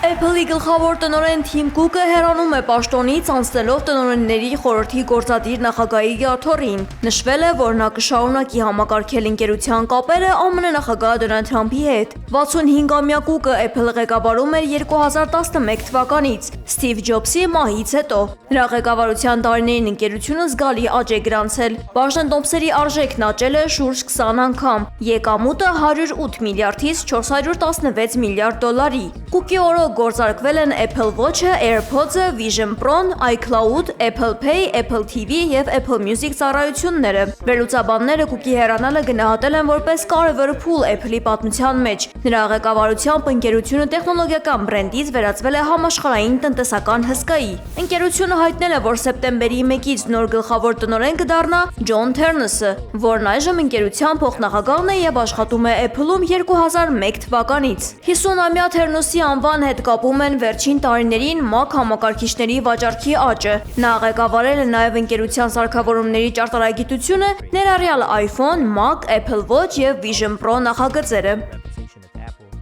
Apple-ի գլխավոր տնօրեն Թիմ Կուկը հեռանում է պաշտոնից, անցնելով տնօրենների խորհրդի գործադիր նախագահի աթոռին։ Նշվել է, որ նա կշարունակի համակարգել ընկերության կապերը ԱՄՆ նախագահ Դոնալդ Թրամփի հետ։ 65-ամյա Կուկը Apple-ը ղեկավարում էր 2011 թվականից, Սթիվ Ջոբսի մահից հետո։ Նրա ղեկավարության տարիներին ընկերությունը զգալի աճ է գրանցել։ Բաժնետոմսերի արժեքն աճել է շուրջ 20 անգամ, եկամուտը 108 միլիարդից 416 միլիարդ դոլարի։ Կուկի օրոք գործարկվել են Apple Watch-ը, AirPods-ը, Vision Pro-ն, iCloud, Apple Pay, Apple TV և Apple Music ծառայությունները։ Վերլուծաբանները Կուկի հեռանալը գնահատել են որպես կարևոր փուլ Apple-ի պատմության մեջ։ Նրա ղեկավարությամբ ընկերությունը տեխնոլոգիական բրենդից վերածվել է համաշխարհային տնտեսական հսկայի։ Ընկերությունը հայտնել է, որ սեպտեմբերի 1-ից նոր գլխավոր տնօրեն կդառնա Ջոն Թերնսը, որն այժմ ընկերության փոխնախագահն է և աշխատում է Apple-ում 2001 թվականից։ 50-ամյա Թերնսի անվան հետ կապում են վերջին տարիներին Mac համակարգիչների վաճառքի աճը։ Նա ղեկավարել է նաև ընկերության սարքավորումների ճարտարագիտությունը, ներառյալ iPhone, Mac, Apple Watch և Vision Pro նախագծերը։